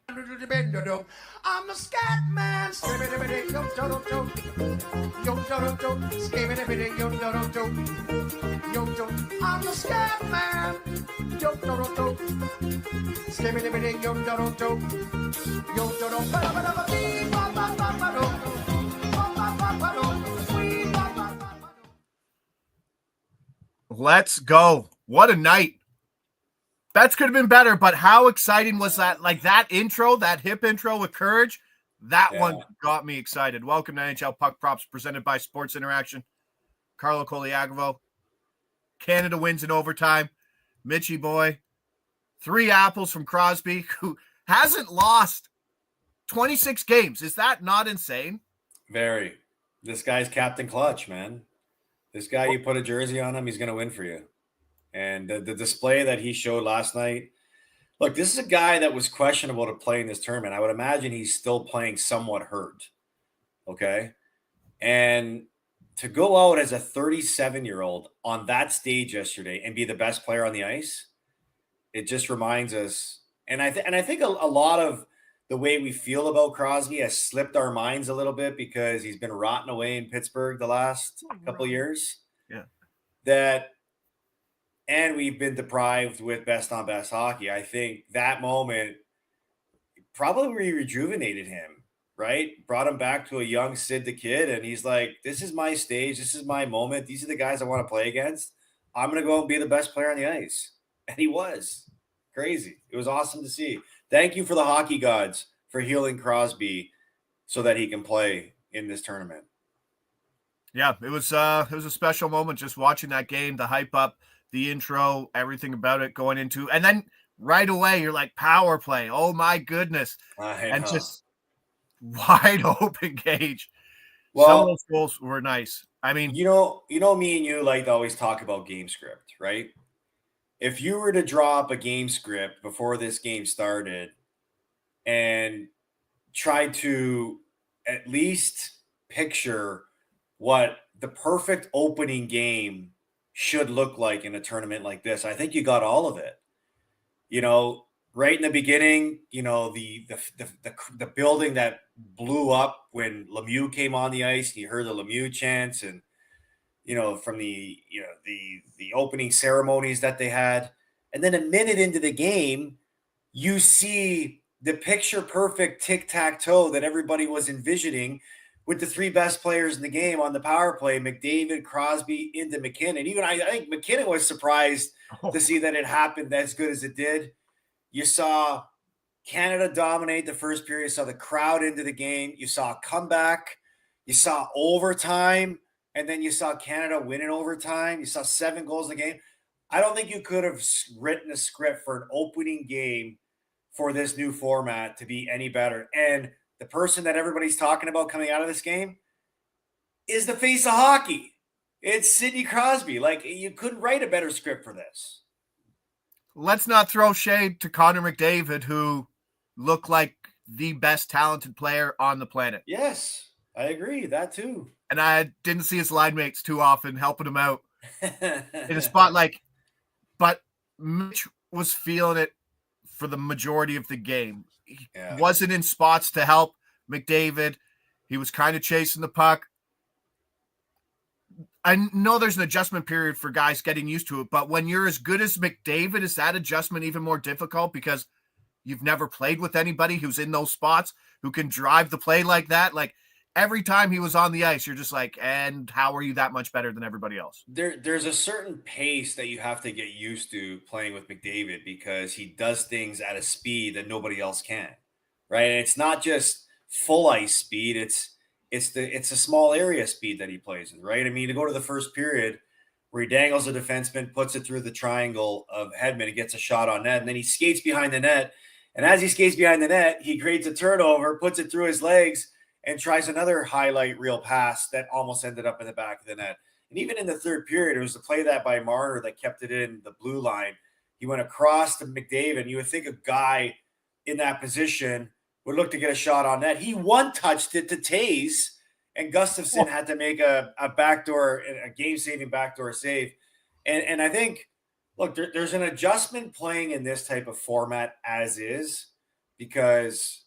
I'm the scat man. I'm the scat man. Let's go. What a night. Bets could have been better, but how exciting was that? Like that intro, that hip intro with Courage, that one got me excited. Welcome to NHL Puck Props presented by Sports Interaction. Carlo Colaiacovo. Canada wins in overtime. Mitchie boy. 3 apples from Crosby, who hasn't lost 26 games. Is that not insane? Very. This guy's Captain Clutch, man. This guy, you put a jersey on him, he's going to win for you. And the display that he showed last night, look, this is a guy that was questionable to play in this tournament. I would imagine he's still playing somewhat hurt. Okay. And to go out as a 37-year-old on that stage yesterday and be the best player on the ice, it just reminds us. And I think a lot of the way we feel about Crosby has slipped our minds a little bit because he's been rotting away in Pittsburgh the last couple of years. Yeah. And we've been deprived with best on best hockey. I think that moment probably rejuvenated him, right? Brought him back to a young Sid the Kid. And he's like, this is my stage. This is my moment. These are the guys I want to play against. I'm going to go and be the best player on the ice. And he was. Crazy. It was awesome to see. Thank you for the hockey gods for healing Crosby so that he can play in this tournament. Yeah, it was a special moment just watching that game, the hype up, the intro, everything about it going into, and then right away you're like, power play. Oh my goodness. And just wide open Gage. Well, some of those goals were nice. I mean, you know, me and you like to always talk about game script, right? If you were to draw up a game script before this game started and try to at least picture what the perfect opening game should look like in a tournament like this, I think you got all of it. You know, right in the beginning, you know, the building that blew up when Lemieux came on the ice, and you heard the Lemieux chants, and you know, from the opening ceremonies that they had. And then a minute into the game, you see the picture perfect tic-tac-toe that everybody was envisioning with the 3 best players in the game on the power play, McDavid, Crosby, into McKinnon. Even I think McKinnon was surprised to see that it happened as good as it did. You saw Canada dominate the first period. You saw the crowd into the game. You saw a comeback. You saw overtime. And then you saw Canada win in overtime. You saw 7 goals in the game. I don't think you could have written a script for an opening game for this new format to be any better. And the person that everybody's talking about coming out of this game is the face of hockey. It's Sidney Crosby. Like, you couldn't write a better script for this. Let's not throw shade to Connor McDavid, who looked like the best talented player on the planet. Yes, I agree. That too. And I didn't see his line mates too often helping him out in a spot like, but Mitch was feeling it for the majority of the game. He wasn't in spots to help McDavid. He was kind of chasing the puck. I know there's an adjustment period for guys getting used to it, but when you're as good as McDavid, is that adjustment even more difficult because you've never played with anybody who's in those spots who can drive the play like that? Like, every time he was on the ice, you're just like, and how are you that much better than everybody else? There's a certain pace that you have to get used to playing with McDavid because he does things at a speed that nobody else can, right? And it's not just full ice speed. It's a small area speed that he plays with, right? I mean, to go to the first period where he dangles a defenseman, puts it through the triangle of Hedman and gets a shot on net, and then he skates behind the net. And as he skates behind the net, he creates a turnover, puts it through his legs, and tries another highlight reel pass that almost ended up in the back of the net. And even in the third period, it was a play that by Marner that kept it in the blue line. He went across to McDavid. You would think a guy in that position would look to get a shot on net. He one-touched it to Taze, and Gustafsson had to make a game-saving backdoor save. And I think, look, there's an adjustment playing in this type of format as is, because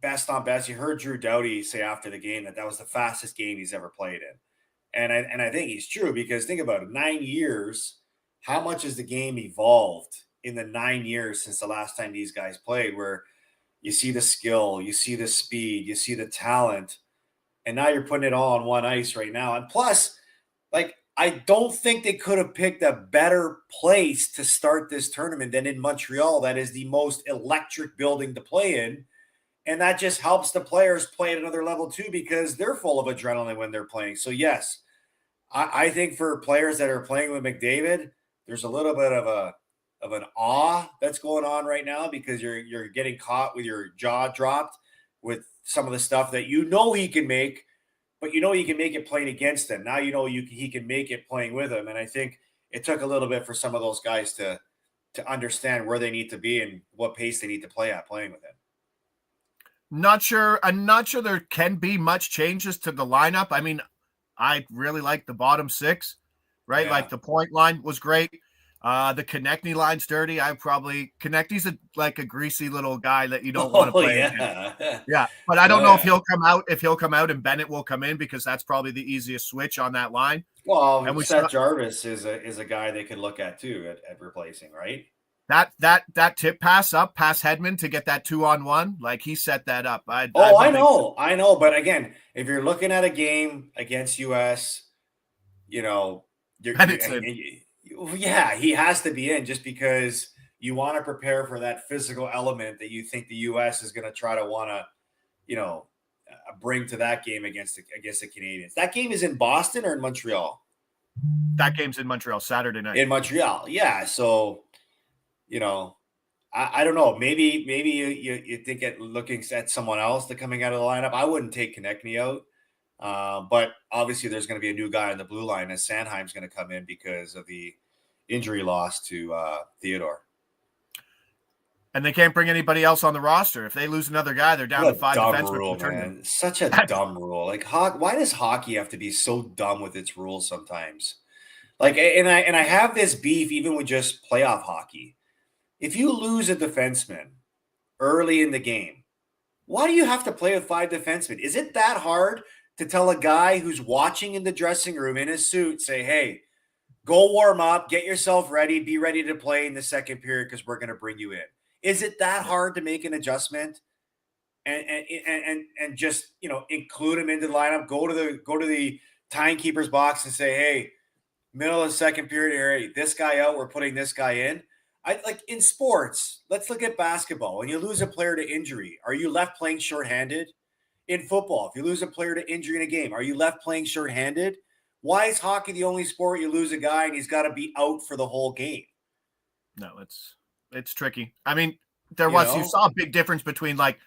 best on best, you heard Drew Doughty say after the game that was the fastest game he's ever played in. And I think he's true, because think about it, 9 years, how much has the game evolved in the 9 years since the last time these guys played, where you see the skill, you see the speed, you see the talent, and now you're putting it all on one ice right now. And plus, like, I don't think they could have picked a better place to start this tournament than in Montreal. That is the most electric building to play in. And that just helps the players play at another level too, because they're full of adrenaline when they're playing. So yes, I think for players that are playing with McDavid, there's a little bit of an awe that's going on right now, because you're getting caught with your jaw dropped with some of the stuff that he can make, but he can make it playing against him. Now he can make it playing with him. And I think it took a little bit for some of those guys to understand where they need to be and what pace they need to play at playing with him. Not sure. I'm not sure there can be much changes to the lineup. I mean, I really like the bottom six, right? Yeah. Like the point line was great. The Konechny line's dirty. Konechny's like a greasy little guy that you don't want to play against. Yeah. But I don't know if he'll come out and Bennett will come in, because that's probably the easiest switch on that line. Well, and Seth Jarvis is a guy they could look at too at replacing, right? That tip pass up past Hedman to get that 2-on-1, like he set that up. I know. But again, if you're looking at a game against US, he has to be in, just because you want to prepare for that physical element that you think the US is going to try to want to, bring to that game against the Canadians. That game is in Boston or in Montreal? That game's in Montreal, Saturday night. In Montreal, yeah. So, I don't know. Maybe you think looking at someone else that coming out of the lineup. I wouldn't take Konechny out, but obviously there's going to be a new guy on the blue line, as Sanheim's going to come in because of the injury loss to Theodore. And they can't bring anybody else on the roster. If they lose another guy, they're down to 5 defensemen. Man. Such a dumb rule. Like, why does hockey have to be so dumb with its rules sometimes? Like, and I have this beef even with just playoff hockey. If you lose a defenseman early in the game, why do you have to play with 5 defensemen? Is it that hard to tell a guy who's watching in the dressing room in his suit, say, hey, go warm up, get yourself ready, be ready to play in the second period because we're going to bring you in? Is it that hard to make an adjustment and just, include him into the lineup, go to the timekeeper's box and say, hey, middle of the second period here, hey, this guy out, we're putting this guy in? Like in sports, let's look at basketball. When you lose a player to injury, are you left playing shorthanded? In football, if you lose a player to injury in a game, are you left playing shorthanded? Why is hockey the only sport you lose a guy and he's got to be out for the whole game? No, it's tricky. I mean, you saw a big difference between like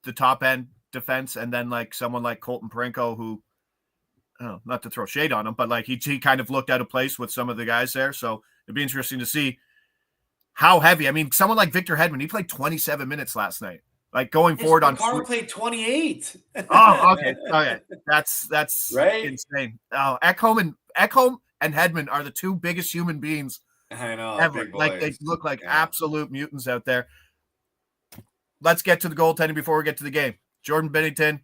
the top end defense and then like someone like Colton Parenko, who, not to throw shade on him, but like he kind of looked out of place with some of the guys there. So it'd be interesting to see how heavy. I mean, someone like Victor Hedman, he played 27 minutes last night. Like going forward on Carl played 28. Oh, okay. That's right? Insane. Oh, Ekholm and Hedman are the two biggest human beings I know ever. Like they look like absolute mutants out there. Let's get to the goaltending before we get to the game. Jordan Binnington.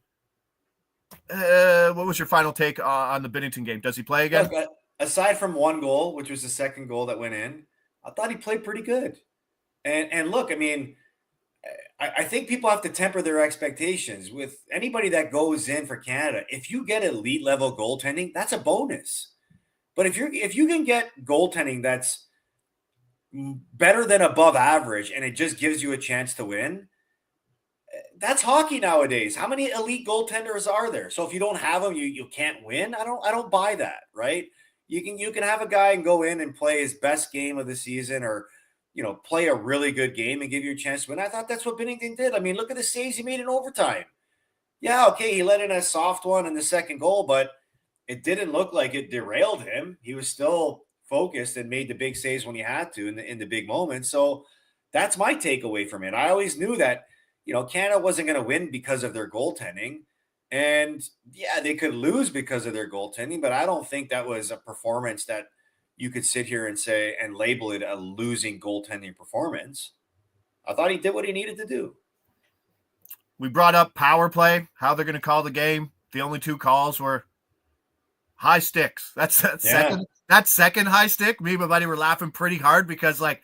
What was your final take on the Binnington game? Does he play again? Look, aside from one goal, which was the second goal that went in, I thought he played pretty good. And look, I mean, I think people have to temper their expectations with anybody that goes in for Canada. If you get elite level goaltending, that's a bonus. But if you can get goaltending that's better than above average and it just gives you a chance to win, that's hockey nowadays. How many elite goaltenders are there? So if you don't have them, you can't win. I don't buy that, right? You can have a guy and go in and play his best game of the season, or play a really good game and give you a chance to win. I thought that's what Binnington did. I mean, look at the saves he made in overtime. Yeah, okay, he let in a soft one in the second goal, but it didn't look like it derailed him. He was still focused and made the big saves when he had to in the big moments. So that's my takeaway from it. I always knew that, Canada wasn't going to win because of their goaltending. And yeah, they could lose because of their goaltending, but I don't think that was a performance that you could sit here and say and label it a losing goaltending performance. I thought he did what he needed to do. We brought up power play, how they're going to call the game. The only 2 calls were high sticks. That's second high stick. Me and my buddy were laughing pretty hard because, like,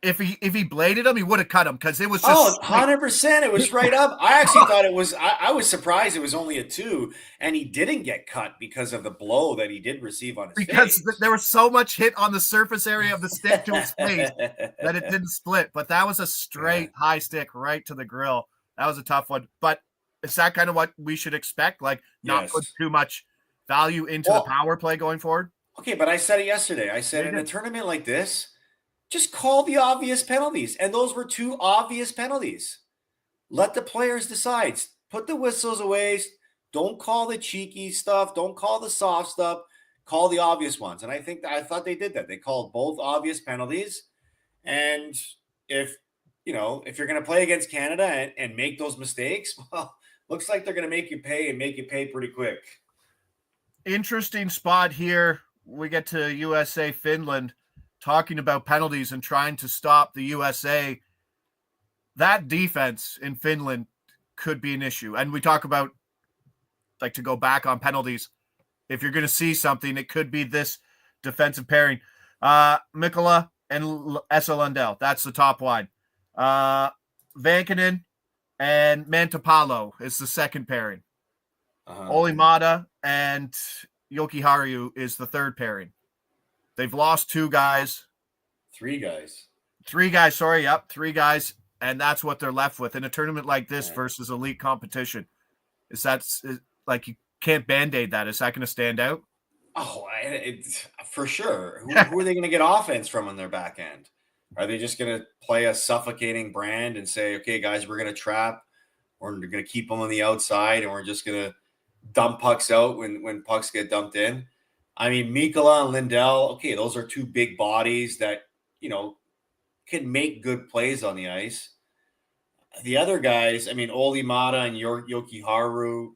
if he bladed him, he would have cut him because it was just 100%. It was straight up. I actually thought it was. I was surprised it was only a 2, and he didn't get cut because of the blow that he did receive on his face. There was so much hit on the surface area of the stick to his face that it didn't split. But that was a straight high stick right to the grill. That was a tough one. But is that kind of what we should expect? Like, not put too much value into the power play going forward? Okay, but I said it yesterday. I said in a tournament like this, just call the obvious penalties. And those were 2 obvious penalties. Let the players decide. Put the whistles away. Don't call the cheeky stuff. Don't call the soft stuff. Call the obvious ones. And I thought they did that. They called both obvious penalties. And if you're going to play against Canada and make those mistakes, well, looks like they're going to make you pay and make you pay pretty quick. Interesting spot here. We get to USA, Finland, talking about penalties and trying to stop the USA. That defense in Finland could be an issue. And we talk about, like, to go back on penalties. If you're going to see something, it could be this defensive pairing. Mikkola and Esa Lundell. That's the top line. Vankinen and Mantapalo is the second pairing. Olimata and Jokiharju is the third pairing. They've lost 2 guys. 3 guys. 3 guys, sorry. Yep, 3 guys. And that's what they're left with in a tournament like this versus elite competition. Like, you can't Band-Aid that. Is that going to stand out? Oh, it's for sure. Who are they going to get offense from on their back end? Are they just going to play a suffocating brand and say, okay, guys, we're going to trap, or we're going to keep them on the outside, and we're just going to dump pucks out when pucks get dumped in? I mean, Mikkola and Lindell, okay, those are 2 big bodies that, can make good plays on the ice. The other guys, I mean, Olimata and Jokiharju,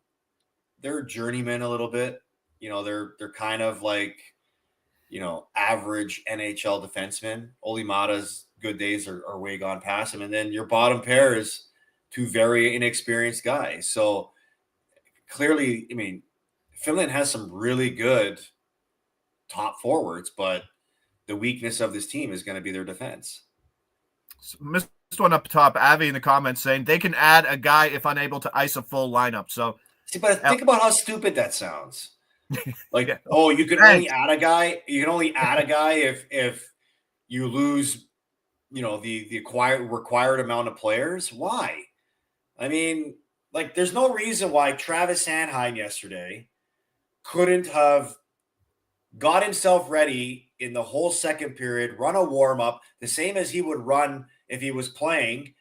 they're journeymen a little bit. They're kind of like, average NHL defensemen. Olimata's good days are way gone past him. And then your bottom pair is 2 very inexperienced guys. So clearly, I mean, Finland has some really good top forwards, but the weakness of this team is going to be their defense. So, missed one up top. Avi in the comments saying they can add a guy if unable to ice a full lineup. So, but think about how stupid that sounds. Like, you can only add a guy. You can only add a guy if you lose, the required amount of players. Why? I mean, like, there's no reason why Travis Sanheim yesterday couldn't have got himself ready in the whole second period, run a warm-up, the same as he would run if he was playing,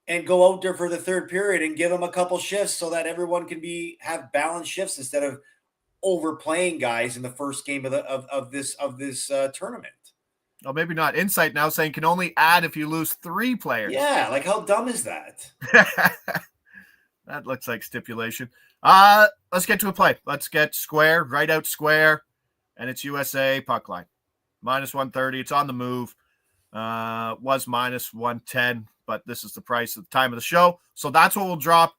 and go out there for the third period and give him a couple shifts so that everyone can have balanced shifts instead of overplaying guys in the first game of this tournament. Oh, maybe not. Insight now saying can only add if you lose 3 players. Yeah, like, how dumb is that? That looks like stipulation. Let's get to a play. Let's get square, right out square, and it's USA puck line. -130. It's on the move. Was -110, but this is the price at the time of the show. So that's what we'll drop.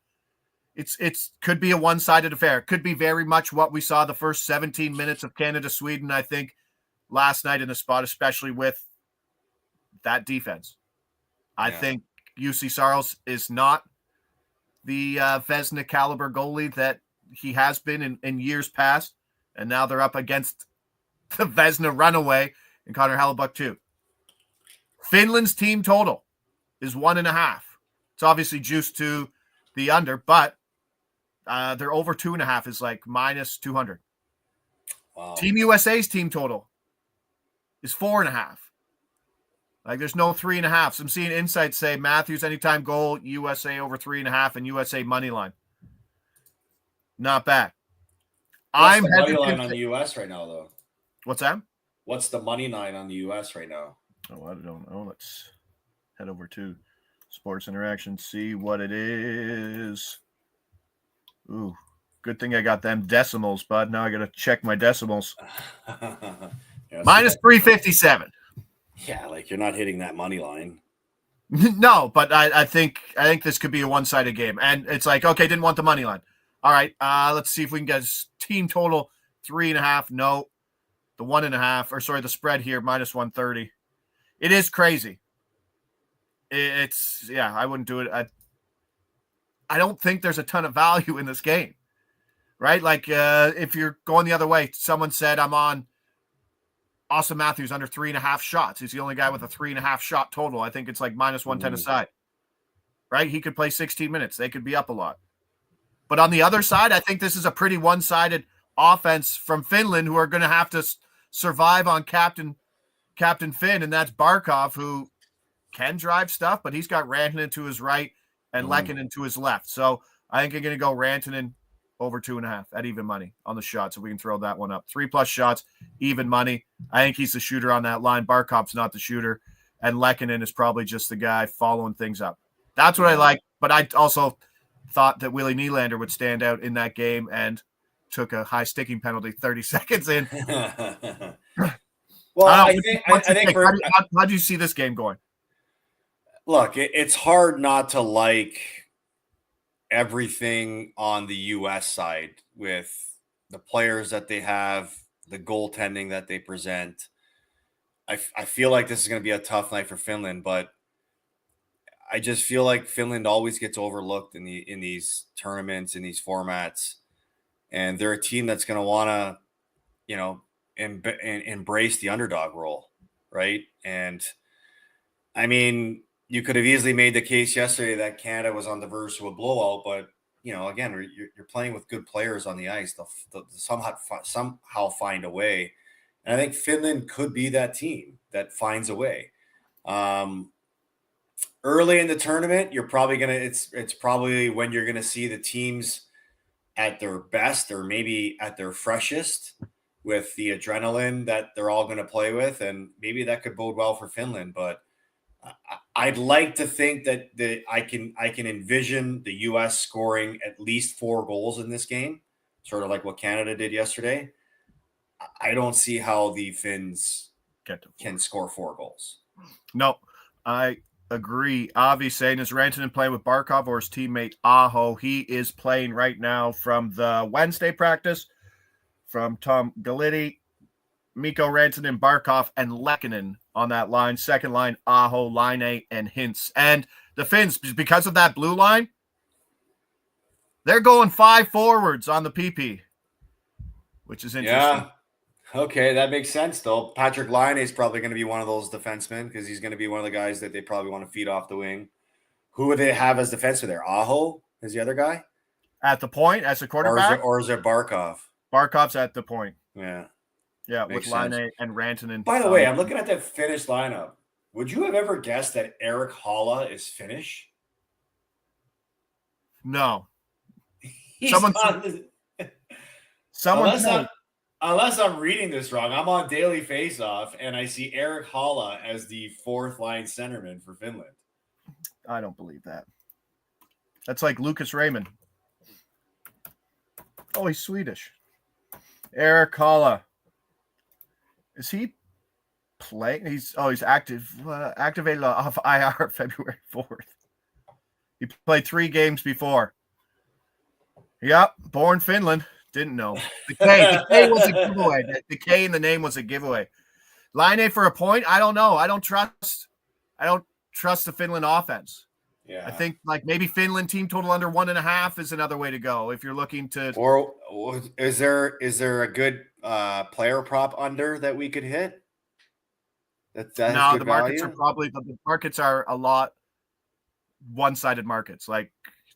It's could be a one-sided affair. It could be very much what we saw the first 17 minutes of Canada-Sweden, I think, last night in the spot, especially with that defense. I think UC Saros is not the Vezina caliber goalie that he has been in years past, and now they're up against the Vezina runaway and Connor Hellebuyck too. Finland's team total is 1.5. It's obviously juiced to the under, but their over 2.5 is like -200. Wow. Team USA's team total is 4.5. Like, there's no 3.5. So I'm seeing insights say Matthews anytime goal, USA over 3.5, and USA money line. Not bad. What's the money line on the US right now, though? What's that? What's the money line on the US right now? Oh, I don't know. Let's head over to Sports Interaction, see what it is. Ooh, good thing I got them decimals, bud. Now I got to check my decimals. Yeah, -357. Yeah, like, you're not hitting that money line. No, but I think this could be a one-sided game. And it's like, okay, didn't want the money line. All right, let's see if we can get team total 3.5. No, the 1.5, or sorry, the spread here, minus 130. It is crazy. It's I wouldn't do it. I don't think there's a ton of value in this game, right? Like if you're going the other way, someone said I'm on Austin Matthews under 3.5 shots. He's the only guy with a 3.5 shot total. I think it's like minus 110 aside, right? He could play 16 minutes. They could be up a lot. But on the other side, I think this is a pretty one-sided offense from Finland, who are going to have to survive on Captain Finn, and that's Barkov, who can drive stuff, but he's got Rantanen to his right and Lehkonen to his left. So I think you're going to go Rantanen over 2.5 at even money on the shot, so we can throw that one up. 3+ shots, even money. I think he's the shooter on that line. Barkov's not the shooter, and Lehkonen is probably just the guy following things up. That's what I like, but I also thought that Willie Nylander would stand out in that game and took a high sticking penalty 30 seconds in. Well, I think how do you see this game going? Look, it's hard not to like everything on the U.S. side with the players that they have, the goaltending that they present. I feel like this is going to be a tough night for Finland, but I just feel like Finland always gets overlooked in these tournaments, in these formats, and they're a team that's going to want to, embrace the underdog role, right? And I mean, you could have easily made the case yesterday that Canada was on the verge of a blowout, but again, you're playing with good players on the ice. They'll somehow find a way, and I think Finland could be that team that finds a way. Early in the tournament, you're probably it's probably when you're gonna see the teams at their best or maybe at their freshest with the adrenaline that they're all going to play with, and maybe that could bode well for Finland. But I'd like to think that I can envision the U.S. scoring at least 4 goals in this game, sort of like what Canada did yesterday. I don't see how the Finns can score 4 goals. No, I agree. Avi saying, is Rantanen playing with Barkov or his teammate Aho? He is playing right now from the Wednesday practice from Tom Galitti, Mikko Rantanen, Barkov, and Lehkonen on that line. Second line, Aho, Laine, and Hintz. And the Finns, because of that blue line, they're going 5 forwards on the PP, which is interesting. Yeah. Okay, that makes sense, though. Patrick Laine is probably going to be one of those defensemen because he's going to be one of the guys that they probably want to feed off the wing. Who would they have as defenseman there? Aho is the other guy? At the point, as a quarterback? Or is it Barkov? Barkov's at the point. Yeah. Yeah, Makes with Laine and Rantanen. By the way, I'm looking at that Finnish lineup. Would you have ever guessed that Erik Haula is Finnish? No. Unless I'm reading this wrong, I'm on Daily Faceoff and I see Erik Haula as the 4th line centerman for Finland. I don't believe that. That's like Lucas Raymond. Oh, he's Swedish. Erik Haula. Is he playing? He's active. Activated off IR February 4th. He played 3 games before. Yep, born Finland. Didn't know. The K was a giveaway. The K in the name was a giveaway. Laine for a point? I don't know. I don't trust the Finland offense. Yeah. I think like maybe Finland team total under 1.5 is another way to go if you're looking to. Or is there a good player prop under that we could hit? No, the markets are a lot one-sided markets, like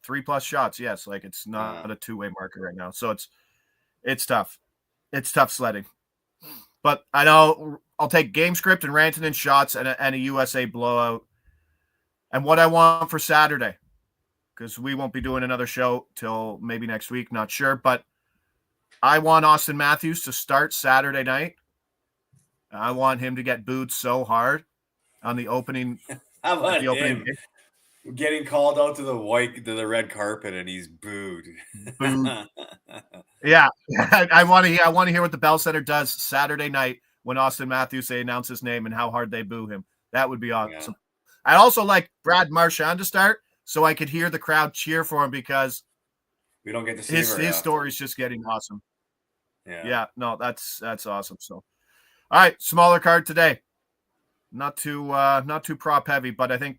3+ shots. Yes, like it's not a 2-way market right now, so it's tough. It's tough sledding. But I know I'll take game script and Rantanen shots and a USA blowout. And what I want for Saturday, because we won't be doing another show till maybe next week, not sure. But I want Austin Matthews to start Saturday night. I want him to get booed so hard on the opening. How about him getting called out to the red carpet and he's booed? Yeah, I want to hear what the Bell Center does Saturday night when Austin Matthews, they announce his name and how hard they boo him. That would be awesome. I also like Brad Marchand to start so I could hear the crowd cheer for him because we don't get to see his story's just getting awesome. Yeah. No, that's awesome. So, all right, smaller card today. Not too prop heavy, but I think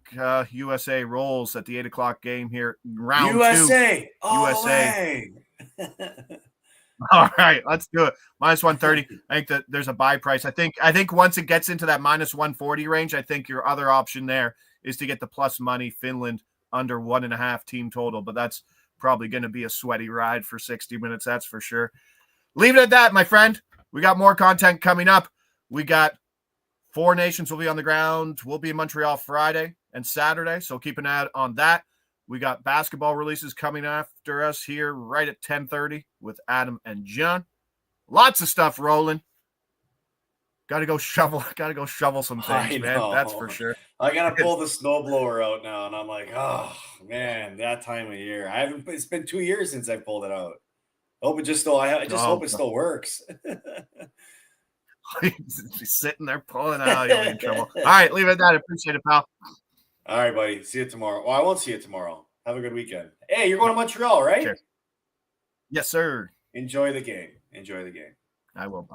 USA rolls at the 8:00 game here. Round USA, two. USA. All right, let's do it. -130. I think that there's a buy price. I think once it gets into that -140 range, I think your other option there is to get the plus money Finland under 1.5 team total, but that's probably going to be a sweaty ride for 60 minutes. That's for sure. Leave it at that, my friend. We got more content coming up. We got 4 nations will be on the ground. We'll be in Montreal Friday and Saturday, so keep an eye on that. We got basketball releases coming after us here right at 10:30 with Adam and John. Lots of stuff rolling. Got to go shovel some things, man. That's for sure. I got to pull the snowblower out now, and I'm like, oh, man, that time of year. It's been 2 years since I pulled it out. I hope it still works. Sitting there pulling out, you'll be in trouble. All right, leave it at that. Appreciate it, pal. All right, buddy. See you tomorrow. Well, I won't see you tomorrow. Have a good weekend. Hey, you're going to Montreal, right? Sure. Yes, sir. Enjoy the game. I will.